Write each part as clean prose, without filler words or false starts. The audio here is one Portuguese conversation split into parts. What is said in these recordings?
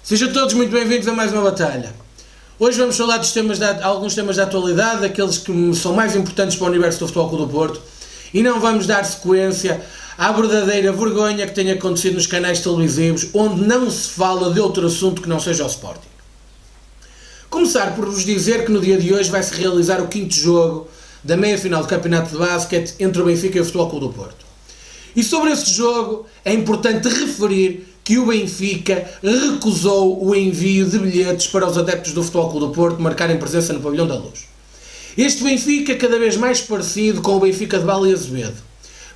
Sejam todos muito bem-vindos a mais uma batalha. Hoje vamos falar dos alguns temas da atualidade, aqueles que são mais importantes para o universo do Futebol Clube do Porto, e não vamos dar sequência à verdadeira vergonha que tem acontecido nos canais televisivos, onde não se fala de outro assunto que não seja o Sporting. Começar por vos dizer que no dia de hoje vai-se realizar o 5º jogo da meia-final do Campeonato de Basquete entre o Benfica e o Futebol Clube do Porto. E sobre esse jogo é importante referir que o Benfica recusou o envio de bilhetes para os adeptos do Futebol Clube do Porto marcarem presença no Pavilhão da Luz. Este Benfica é cada vez mais parecido com o Benfica de Bala e Azevedo,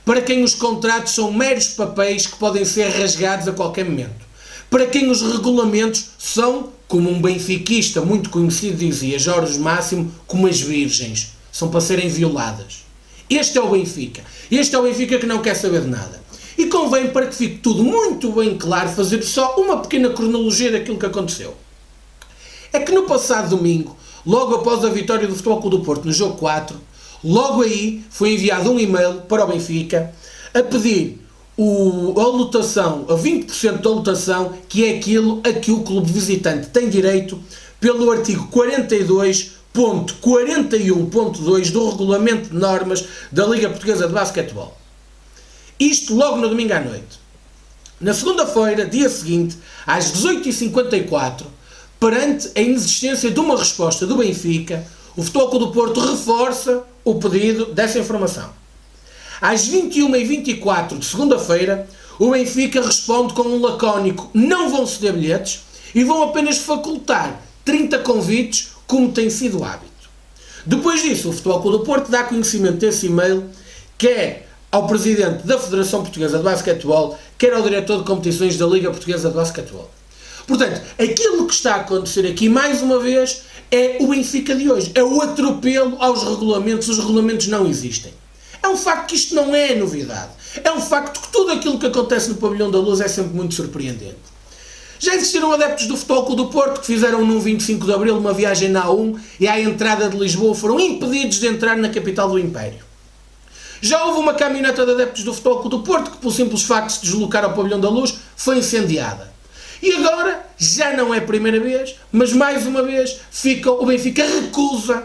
para quem os contratos são meros papéis que podem ser rasgados a qualquer momento, para quem os regulamentos são, como um benfiquista muito conhecido dizia, Jorge Máximo, como as virgens, são para serem violadas. Este é o Benfica que não quer saber de nada. E convém, para que fique tudo muito bem claro, fazer só uma pequena cronologia daquilo que aconteceu. É que no passado domingo, logo após a vitória do Futebol Clube do Porto no jogo 4, logo aí foi enviado um e-mail para o Benfica a pedir a lotação, a 20% da lotação, que é aquilo a que o clube visitante tem direito pelo artigo 42.41.2 do Regulamento de Normas da Liga Portuguesa de Basquetebol. Isto logo no domingo à noite. Na segunda-feira, dia seguinte, às 18h54, perante a inexistência de uma resposta do Benfica, o Futebol Clube do Porto reforça o pedido dessa informação. Às 21h24 de segunda-feira, o Benfica responde com um lacónico: não vão ceder bilhetes e vão apenas facultar 30 convites, como tem sido o hábito. Depois disso, o Futebol Clube do Porto dá conhecimento desse e-mail, quer ao Presidente da Federação Portuguesa de Basquetebol, quer ao Diretor de Competições da Liga Portuguesa de Basquetebol. Portanto, aquilo que está a acontecer aqui, mais uma vez, é o Benfica de hoje. É o atropelo aos regulamentos. Os regulamentos não existem. É um facto que isto não é novidade. É um facto que tudo aquilo que acontece no Pavilhão da Luz é sempre muito surpreendente. Já existiram adeptos do Futebol Clube do Porto que fizeram num 25 de Abril uma viagem na A1 e à entrada de Lisboa foram impedidos de entrar na capital do Império. Já houve uma caminhoneta de adeptos do Futebol Clube do Porto que, pelo simples facto de se deslocar ao Pavilhão da Luz, foi incendiada. E agora, já não é a primeira vez, mas mais uma vez, o Benfica recusa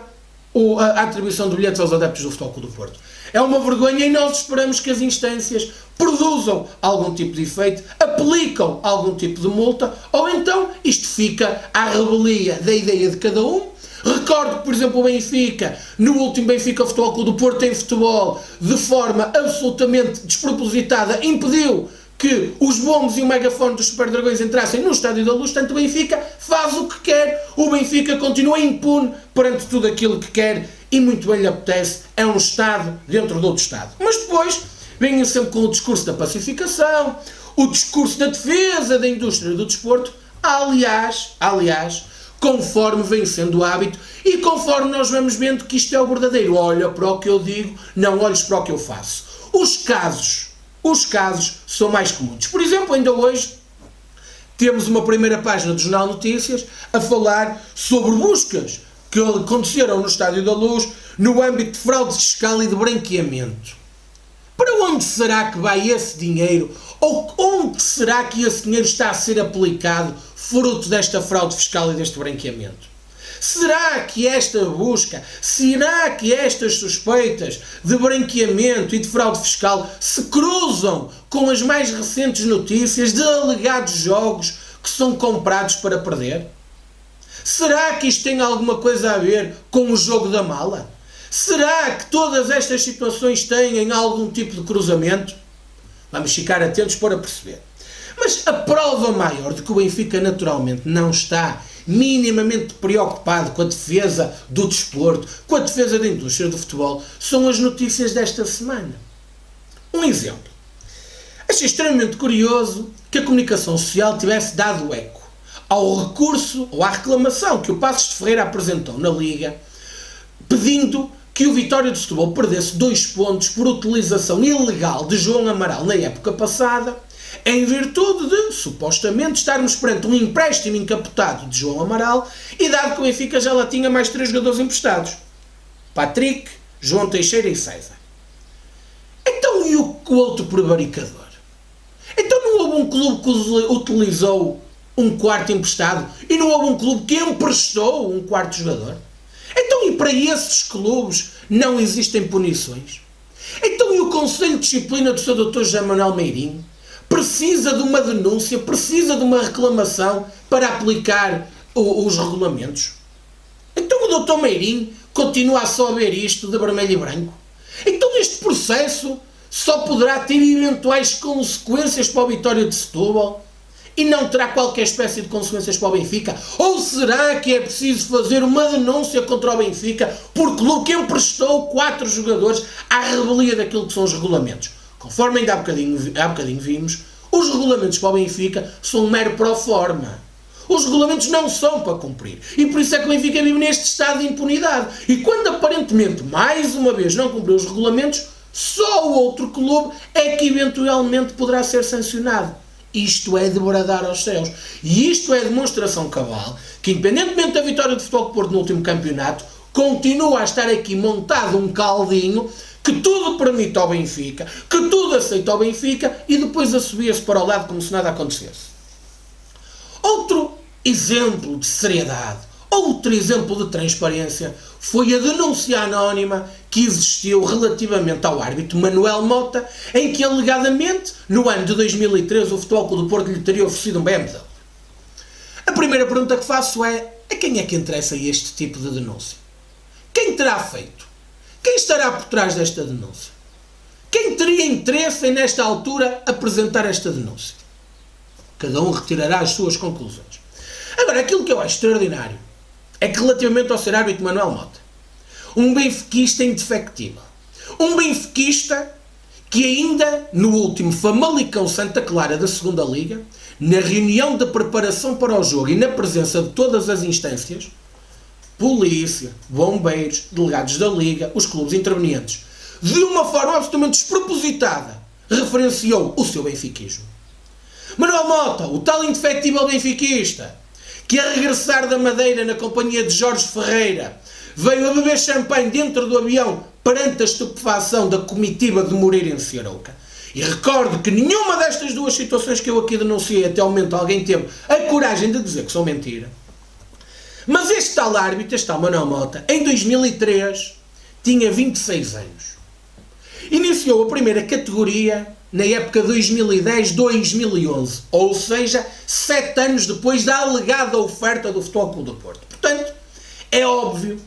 a atribuição de bilhetes aos adeptos do Futebol Clube do Porto. É uma vergonha e nós esperamos que as instâncias produzam algum tipo de efeito, aplicam algum tipo de multa, ou então isto fica à revelia da ideia de cada um. Recordo que, por exemplo, o Benfica, no último Benfica Futebol Clube do Porto em futebol, de forma absolutamente despropositada, impediu que os bombos e o megafone dos Super Dragões entrassem no Estádio da Luz. Tanto o Benfica faz o que quer, o Benfica continua impune perante tudo aquilo que quer e muito bem lhe apetece, é um Estado dentro de outro Estado. Mas depois vêm sempre com o discurso da pacificação, o discurso da defesa da indústria do desporto, aliás, conforme vem sendo o hábito e conforme nós vamos vendo que isto é o verdadeiro. Olha para o que eu digo, não olhes para o que eu faço. Os casos são mais comuns. Por exemplo, ainda hoje temos uma primeira página do Jornal Notícias a falar sobre buscas que aconteceram no Estádio da Luz no âmbito de fraude fiscal e de branqueamento. Para onde será que vai esse dinheiro? Ou onde será que esse dinheiro está a ser aplicado fruto desta fraude fiscal e deste branqueamento? Será que esta busca, será que estas suspeitas de branqueamento e de fraude fiscal se cruzam com as mais recentes notícias de alegados jogos que são comprados para perder? Será que isto tem alguma coisa a ver com o jogo da mala? Será que todas estas situações têm algum tipo de cruzamento? Vamos ficar atentos para perceber. Mas a prova maior de que o Benfica naturalmente não está minimamente preocupado com a defesa do desporto, com a defesa da indústria do futebol, são as notícias desta semana. Um exemplo. Achei extremamente curioso que a comunicação social tivesse dado eco ao recurso ou à reclamação que o Passos de Ferreira apresentou na Liga, pedindo que o Vitória de Setúbal perdesse 2 pontos por utilização ilegal de João Amaral na época passada, em virtude de, supostamente, estarmos perante um empréstimo encapotado de João Amaral e dado que o Benfica já lá tinha mais 3 jogadores emprestados: Patrick, João Teixeira e César. Então e o outro prevaricador? Então não houve um clube que utilizou um quarto emprestado e não houve um clube que emprestou um quarto jogador? Então, e para esses clubes não existem punições? Então, e o Conselho de Disciplina do Sr. Dr. José Manuel Meirinho precisa de uma denúncia, precisa de uma reclamação para aplicar os regulamentos? Então, o Dr. Meirinho continua a só ver isto de vermelho e branco? Então, este processo só poderá ter eventuais consequências para o Vitória de Setúbal e não terá qualquer espécie de consequências para o Benfica? Ou será que é preciso fazer uma denúncia contra o Benfica por clube que emprestou 4 jogadores à revelia daquilo que são os regulamentos? Conforme ainda há bocadinho vimos, os regulamentos para o Benfica são um mero pro forma. Os regulamentos não são para cumprir. E por isso é que o Benfica vive neste estado de impunidade. E quando aparentemente, mais uma vez, não cumpriu os regulamentos, só o outro clube é que eventualmente poderá ser sancionado. Isto é de bradar aos céus. E isto é demonstração cabal que, independentemente da vitória do Futebol Clube do Porto no último campeonato, continua a estar aqui montado um caldinho que tudo permite ao Benfica, que tudo aceita ao Benfica e depois assobia-se para o lado como se nada acontecesse. Outro exemplo de seriedade, outro exemplo de transparência foi a denúncia anónima que existiu relativamente ao árbitro Manuel Mota, em que alegadamente, no ano de 2013, o Futebol Clube do Porto lhe teria oferecido um BMW. A primeira pergunta que faço é: a quem é que interessa este tipo de denúncia? Quem terá feito? Quem estará por trás desta denúncia? Quem teria interesse em, nesta altura, apresentar esta denúncia? Cada um retirará as suas conclusões. Agora, aquilo que eu acho extraordinário é que, relativamente ao ser árbitro Manuel Mota, um benfiquista indefectível, um benfiquista que ainda no último Famalicão Santa Clara da Segunda Liga, na reunião de preparação para o jogo e na presença de todas as instâncias, polícia, bombeiros, delegados da Liga, os clubes intervenientes, de uma forma absolutamente despropositada, referenciou o seu benfiquismo. Manuel Mota, o tal indefectível benfiquista, que a regressar da Madeira na companhia de Jorge Ferreira, veio a beber champanhe dentro do avião perante a estupefação da comitiva de Moreirense e Arouca. E recordo que nenhuma destas duas situações que eu aqui denunciei até ao momento alguém teve a coragem de dizer que são mentira. Mas este tal árbitro, este tal Manuel Mota, em 2003 tinha 26 anos. Iniciou a primeira categoria na época 2010-2011, ou seja, 7 anos depois da alegada oferta do Futebol Clube do Porto. Portanto, é óbvio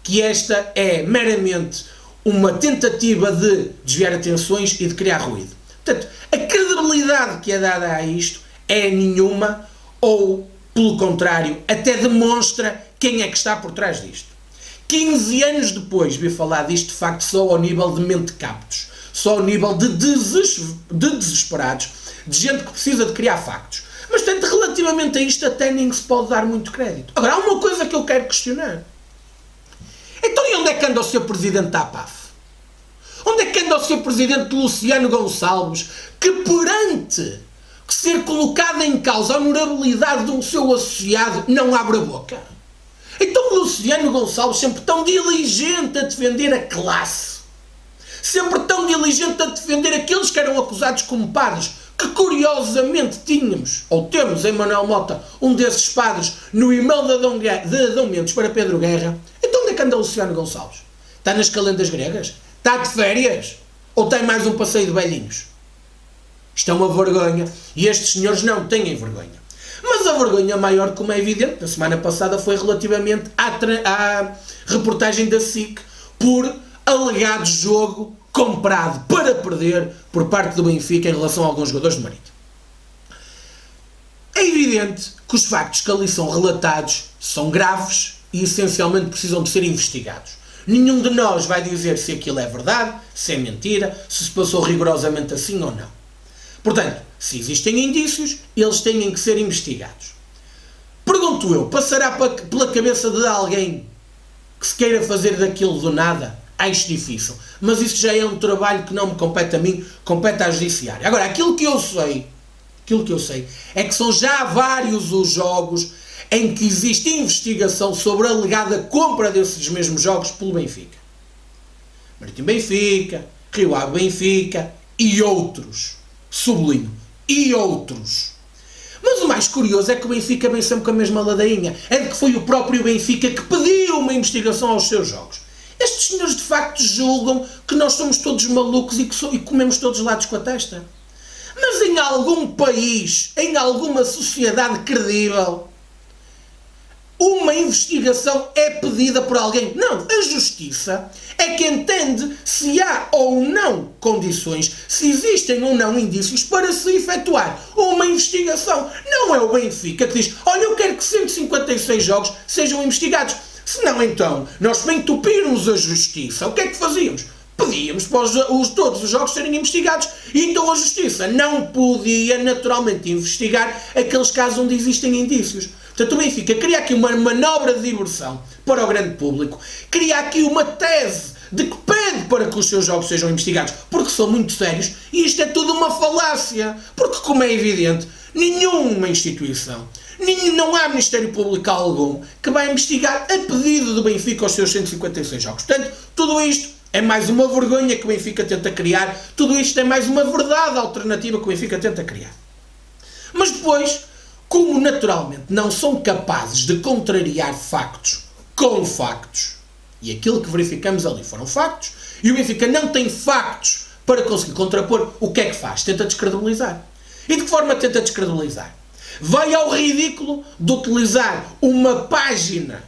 que esta é meramente uma tentativa de desviar atenções e de criar ruído. Portanto, a credibilidade que é dada a isto é nenhuma, ou, pelo contrário, até demonstra quem é que está por trás disto. 15 anos depois vi falar disto, de facto, só ao nível de mentecaptos, só ao nível de desesperados, de gente que precisa de criar factos. Mas, portanto, relativamente a isto até nem se pode dar muito crédito. Agora, há uma coisa que eu quero questionar. Então, e onde é que anda o Sr. Presidente da APAF? Onde é que anda o Sr. Presidente Luciano Gonçalves, que perante ser colocado em causa a honorabilidade do seu associado, não abre a boca? Então, o Luciano Gonçalves, sempre tão diligente a defender a classe, sempre tão diligente a defender aqueles que eram acusados como padres, que curiosamente tínhamos, ou temos em Manuel Mota, um desses padres, no e-mail de Adão Mendes para Pedro Guerra. Então onde é que anda o Luciano Gonçalves? Está nas calendas gregas? Está de férias? Ou tem mais um passeio de velhinhos? Isto é uma vergonha, e estes senhores não têm vergonha. Mas a vergonha maior, como é evidente, na semana passada foi relativamente à reportagem da SIC por alegado jogo comprado para perder por parte do Benfica em relação a alguns jogadores do Marítimo. É evidente que os factos que ali são relatados são graves e essencialmente precisam de ser investigados. Nenhum de nós vai dizer se aquilo é verdade, se é mentira, se passou rigorosamente assim ou não. Portanto, se existem indícios, eles têm que ser investigados. Pergunto eu, passará pela cabeça de alguém que se queira fazer daquilo do nada? Acho difícil. Mas isso já é um trabalho que não me compete a mim, compete à Judiciária. Agora, aquilo que eu sei é que são já vários os jogos em que existe investigação sobre a alegada compra desses mesmos jogos pelo Benfica. Marítimo Benfica, Rio Ave Benfica e outros. Sublinho. E outros. Mas o mais curioso é que o Benfica vem sempre com a mesma ladainha. É de que foi o próprio Benfica que pediu uma investigação aos seus jogos. Estes senhores de facto julgam que nós somos todos malucos e comemos todos lados com a testa. Mas em algum país, em alguma sociedade credível, uma investigação é pedida por alguém? Não, a justiça é que entende se há ou não condições, se existem ou não indícios para se efetuar uma investigação. Não é o Benfica que diz, olha, eu quero que 156 jogos sejam investigados. Senão, então, nós para entupirmos a justiça, o que é que fazíamos? Pedíamos para todos os jogos serem investigados. E então a justiça não podia naturalmente investigar aqueles casos onde existem indícios. Portanto, o Benfica cria aqui uma manobra de diversão para o grande público, cria aqui uma tese de que pede para que os seus jogos sejam investigados, porque são muito sérios, e isto é tudo uma falácia, porque, como é evidente, nenhuma instituição, não há Ministério Público algum que vai investigar a pedido do Benfica os seus 156 jogos. Portanto, tudo isto é mais uma vergonha que o Benfica tenta criar, tudo isto é mais uma verdade alternativa que o Benfica tenta criar. Mas depois, como naturalmente não são capazes de contrariar factos com factos, e aquilo que verificamos ali foram factos, e o Benfica não tem factos para conseguir contrapor, o que é que faz? Tenta descredibilizar. E de que forma tenta descredibilizar? Vai ao ridículo de utilizar uma página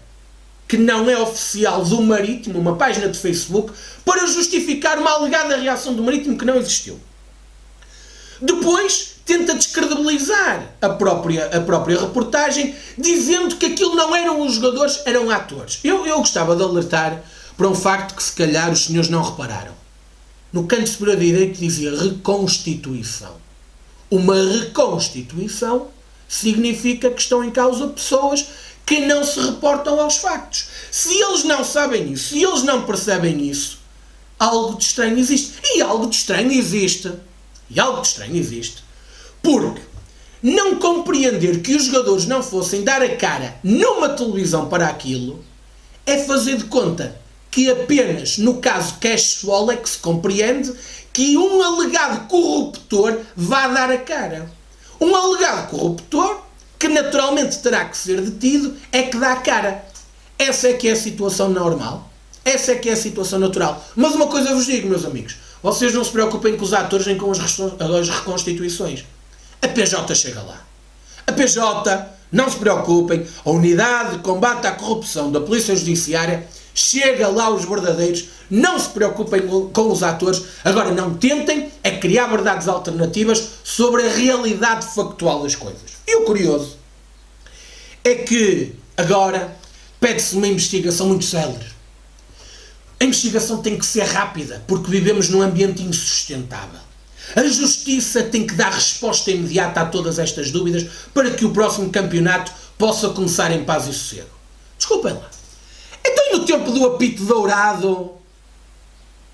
que não é oficial do Marítimo, uma página de Facebook, para justificar uma alegada reação do Marítimo que não existiu. Depois tenta descredibilizar a própria reportagem, dizendo que aquilo não eram os jogadores, eram atores. Eu gostava de alertar para um facto que se calhar os senhores não repararam. No canto superior direito dizia reconstituição. Uma reconstituição significa que estão em causa pessoas que não se reportam aos factos. Se eles não sabem isso, se eles não percebem isso, algo de estranho existe. E algo de estranho existe. Porque não compreender que os jogadores não fossem dar a cara numa televisão para aquilo é fazer de conta que apenas no caso Cashwall é que se compreende que um alegado corruptor vá dar a cara. Um alegado corruptor, que naturalmente terá que ser detido, é que dá a cara. Essa é que é a situação normal. Essa é que é a situação natural. Mas uma coisa vos digo, meus amigos, vocês não se preocupem com os atores nem com as reconstituições. A PJ chega lá. A PJ, não se preocupem, a Unidade de Combate à Corrupção da Polícia Judiciária chega lá os verdadeiros, não se preocupem com os atores. Agora não tentem é criar verdades alternativas sobre a realidade factual das coisas. E o curioso é que agora pede-se uma investigação muito célere. A investigação tem que ser rápida, porque vivemos num ambiente insustentável. A Justiça tem que dar resposta imediata a todas estas dúvidas para que o próximo campeonato possa começar em paz e sossego. Desculpem lá. Então, no tempo do apito dourado,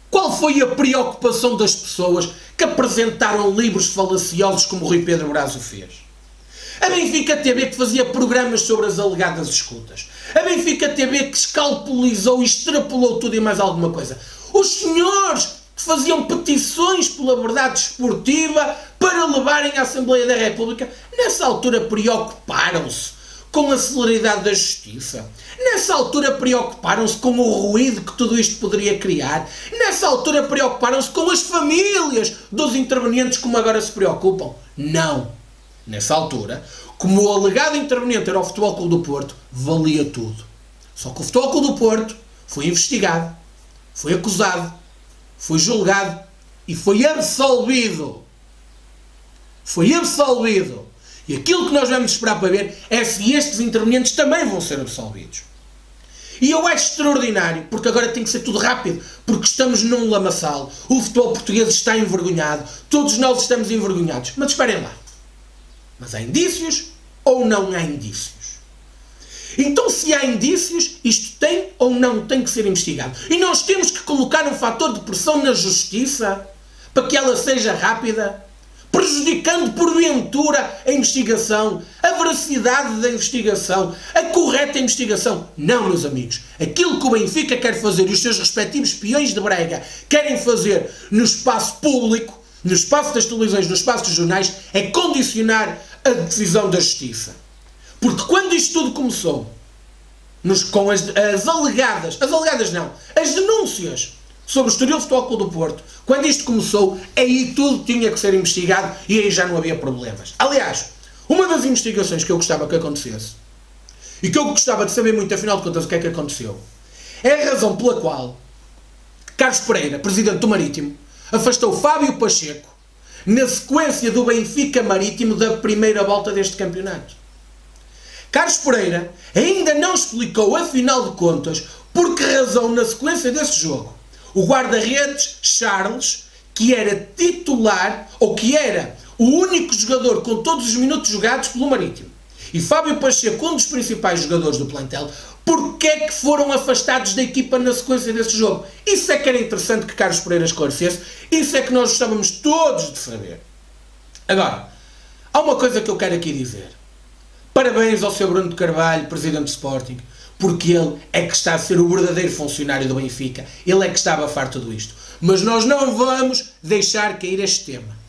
qual foi a preocupação das pessoas que apresentaram livros falaciosos como o Rui Pedro Brás o fez? A Benfica TV que fazia programas sobre as alegadas escutas. A Benfica TV que escalpelizou e extrapolou tudo e mais alguma coisa. Os senhores que faziam petições pela verdade esportiva para levarem à Assembleia da República, nessa altura preocuparam-se com a celeridade da justiça. Nessa altura preocuparam-se com o ruído que tudo isto poderia criar. Nessa altura preocuparam-se com as famílias dos intervenientes como agora se preocupam. Não. Nessa altura, como o alegado interveniente era o Futebol Clube do Porto, valia tudo. Só que o Futebol Clube do Porto foi investigado, foi acusado, foi julgado e foi absolvido. Foi absolvido. E aquilo que nós vamos esperar para ver é se estes intervenientes também vão ser absolvidos. E eu acho extraordinário, porque agora tem que ser tudo rápido, porque estamos num lamaçal, o futebol português está envergonhado, todos nós estamos envergonhados. Mas esperem lá. Mas há indícios ou não há indícios? Então, se há indícios, isto tem ou não tem que ser investigado. E nós temos que colocar um fator de pressão na justiça para que ela seja rápida, prejudicando porventura a investigação, a veracidade da investigação, a correta investigação. Não, meus amigos. Aquilo que o Benfica quer fazer e os seus respectivos peões de brega querem fazer no espaço público no espaço das televisões, no espaço dos jornais, é condicionar a decisão da justiça. Porque quando isto tudo começou, com as denúncias sobre o Estoril Futebol Clube do Porto, quando isto começou, aí tudo tinha que ser investigado e aí já não havia problemas. Aliás, uma das investigações que eu gostava que acontecesse, e que eu gostava de saber muito, afinal de contas, o que é que aconteceu, é a razão pela qual Carlos Pereira, presidente do Marítimo, afastou Fábio Pacheco na sequência do Benfica Marítimo da primeira volta deste campeonato. Carlos Pereira ainda não explicou, afinal de contas, por que razão, na sequência desse jogo, o guarda-redes Charles, que era titular, ou que era o único jogador com todos os minutos jogados pelo Marítimo, e Fábio Pacheco, um dos principais jogadores do plantel, porque é que foram afastados da equipa na sequência desse jogo? Isso é que era interessante que Carlos Pereira esclarecesse, isso é que nós gostávamos todos de saber. Agora, há uma coisa que eu quero aqui dizer. Parabéns ao Sr. Bruno de Carvalho, presidente do Sporting, porque ele é que está a ser o verdadeiro funcionário do Benfica, ele é que está a abafar tudo isto. Mas nós não vamos deixar cair este tema.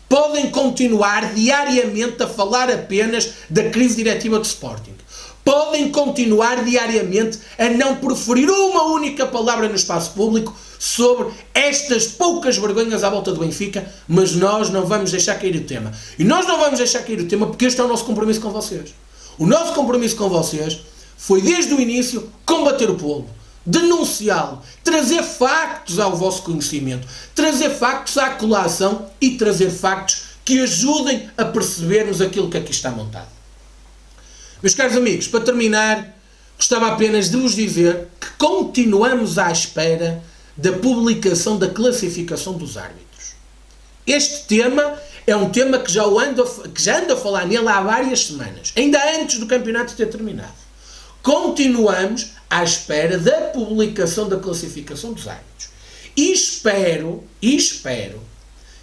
Podem continuar diariamente a falar apenas da crise diretiva do Sporting. Podem continuar diariamente a não proferir uma única palavra no espaço público sobre estas poucas vergonhas à volta do Benfica, mas nós não vamos deixar cair o tema. E nós não vamos deixar cair o tema porque este é o nosso compromisso com vocês. O nosso compromisso com vocês foi, desde o início, combater o polvo, denunciá-lo, trazer factos ao vosso conhecimento, trazer factos à colação e trazer factos que ajudem a percebermos aquilo que aqui está montado. Meus caros amigos, para terminar, gostava apenas de vos dizer que continuamos à espera da publicação da classificação dos árbitros. Este tema é um tema que já ando a falar nele há várias semanas, ainda antes do campeonato ter terminado. Continuamos à espera da publicação da classificação dos árbitros. E espero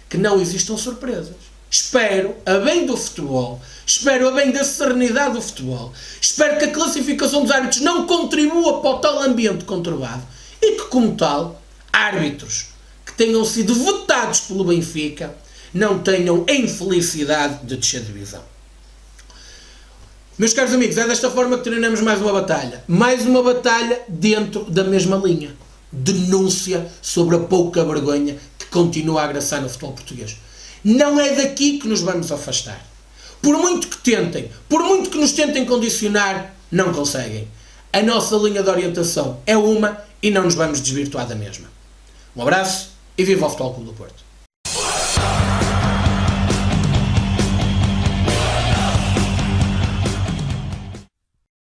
que não existam surpresas. Espero, a bem do futebol, espero a bem da serenidade do futebol, espero que a classificação dos árbitros não contribua para o tal ambiente conturbado e que, como tal, árbitros que tenham sido votados pelo Benfica não tenham a infelicidade de descer de divisão. Meus caros amigos, é desta forma que terminamos mais uma batalha. Mais uma batalha dentro da mesma linha. Denúncia sobre a pouca vergonha que continua a agraçar no futebol português. Não é daqui que nos vamos afastar. Por muito que tentem, por muito que nos tentem condicionar, não conseguem. A nossa linha de orientação é uma e não nos vamos desvirtuar da mesma. Um abraço e viva o Futebol Clube do Porto.